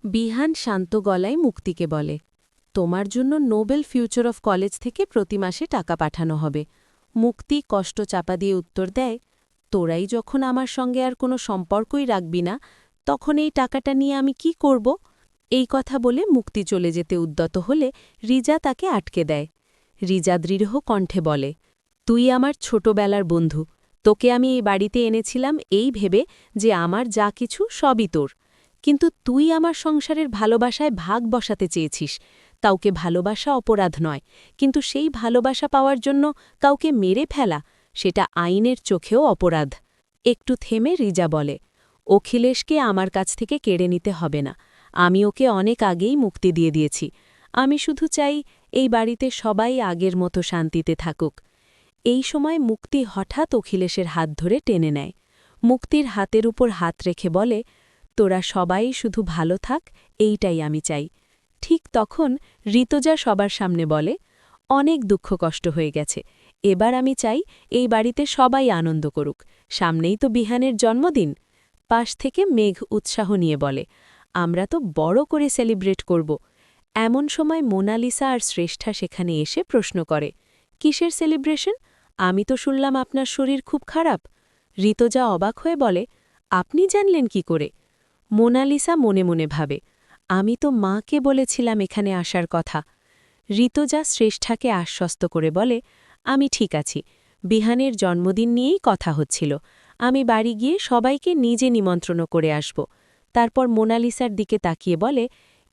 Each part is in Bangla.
বিহান শান্ত গলায় মুক্তিকে বলে, তোমার জন্য নোবেল ফিউচার অফ কলেজ থেকে প্রতি মাসে টাকা পাঠানো হবে। মুক্তি কষ্ট চাপা দিয়ে উত্তর দেয়, তোরাই যখন আমার সঙ্গে আর কোনো সম্পর্কই রাখবি না, তখন এই টাকাটা নিয়ে আমি কি করব? এই কথা বলে মুক্তি চলে যেতে উদ্যত হলে রিজা তাকে আটকে দেয়। রিজা দৃঢ় কণ্ঠে বলে, তুই আমার ছোটবেলার বন্ধু, তোকে আমি এই বাড়িতে এনেছিলাম এই ভেবে যে আমার যা কিছু সবই তোর। কিন্তু তুই আমার সংসারের ভালোবাসায় ভাগ বসাতে চেয়েছিস। কাউকে ভালোবাসা অপরাধ নয়, কিন্তু সেই ভালোবাসা পাওয়ার জন্য কাউকে মেরে ফেলা, সেটা আইনের চোখেও অপরাধ। একটু থেমে রিজা বলে, অখিলেশকে আমার কাছ থেকে কেড়ে নিতে হবে না। আমি ওকে অনেক আগেই মুক্তি দিয়ে দিয়েছি। আমি শুধু চাই এই বাড়িতে সবাই আগের মতো শান্তিতে থাকুক। এই সময় মুক্তি হঠাৎ অখিলেশের হাত ধরে টেনে নেয়। মুক্তির হাতের উপর হাত রেখে বলে, তোরা সবাই শুধু ভালো থাক, এইটাই আমি চাই। ঠিক তখন ঋতজা সবার সামনে বলে, অনেক দুঃখ কষ্ট হয়ে গেছে, এবার আমি চাই এই বাড়িতে সবাই আনন্দ করুক। সামনেই তো বিহানের জন্মদিন। পাশ থেকে মেঘ উৎসাহ নিয়ে বলে, আমরা তো বড় করে সেলিব্রেট করব। এমন সময় মোনালিসা আর শ্রেষ্ঠা সেখানে এসে প্রশ্ন করে, কিসের সেলিব্রেশন? আমি তো শুনলাম আপনার শরীর খুব খারাপ। ঋতজা অবাক হয়ে বলে, আপনি জানলেন কি করে? মোনালিসা মনে মনে ভাবে, আমি তো মাকে বলেছিলাম এখানে আসার কথা। ঋতজা শ্রেষ্ঠাকে আশ্বস্ত করে বলে, আমি ঠিক আছি, বিহানের জন্মদিন নিয়েই কথা হচ্ছিল। আমি বাড়ি গিয়ে সবাইকে নিজে নিমন্ত্রণ করে আসব। তারপর মোনালিসার দিকে তাকিয়ে বলে,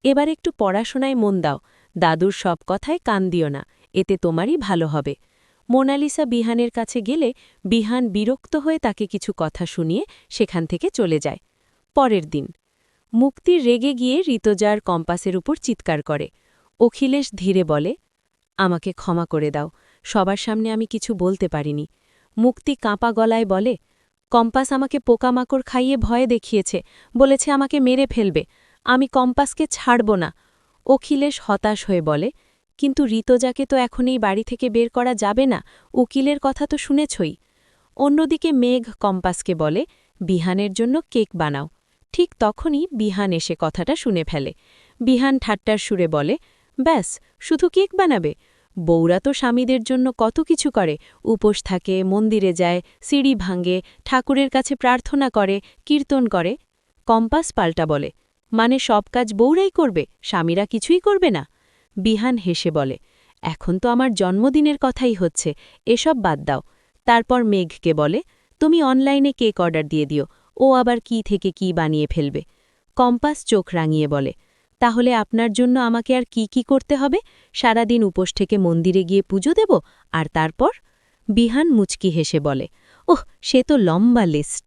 এবার একটু পড়াশোনায় মন দাও, দাদুর সব কথায় কান দিও না, এতে তোমারই ভালো হবে। মোনালিসা বিহানের কাছে গেলে বিহান বিরক্ত হয়ে তাকে কিছু কথা শুনিয়ে সেখান থেকে চলে যায়। পরের দিন মুক্তি রেগে গিয়ে ঋতজার কম্পাসের উপর চিৎকার করে। অখিলেশ ধীরে বলে, আমাকে ক্ষমা করে দাও, সবার সামনে আমি কিছু বলতে পারিনি। মুক্তি কাঁপা গলায় বলে, কম্পাস আমাকে পোকামাকড় খাইয়ে ভয় দেখিয়েছে, বলেছে আমাকে মেরে ফেলবে। আমি কম্পাসকে ছাড়ব না। অখিলেশ হতাশ হয়ে বলে, কিন্তু ঋতজাকে তো এখন এই বাড়ি থেকে বের করা যাবে না, উকিলের কথা তো শুনেছই। অন্যদিকে মেঘ কম্পাসকে বলে, বিহানের জন্য কেক বানাও। ঠিক তখনই বিহান এসে কথাটা শুনে ফেলে। বিহান ঠাট্টার সুরে বলে, ব্যাস, শুধু কেক বানাবে? বউরা তো স্বামীদের জন্য কত কিছু করে, উপোস থাকে, মন্দিরে যায়, সিঁড়ি ভাঙে, ঠাকুরের কাছে প্রার্থনা করে, কীর্তন করে। কম্পাস পাল্টা বলে, মানে সব কাজ বউরাই করবে, স্বামীরা কিছুই করবে না? বিহান হেসে বলে, এখন তো আমার জন্মদিনের কথাই হচ্ছে, এসব বাদ দাও। তারপর মেঘকে বলে, তুমি অনলাইনে কেক অর্ডার দিয়ে দিও, ও আবার কি থেকে কি বানিয়ে ফেলবে। কম্পাস চোখ রাঙিয়ে বলে, তাহলে আপনার জন্য আমাকে আর কি করতে হবে? সারাদিন উপোস থেকে মন্দিরে গিয়ে পুজো দেব, আর তারপর? বিহান মুচকি হেসে বলে, ওহ, সে তো লম্বা লিস্ট।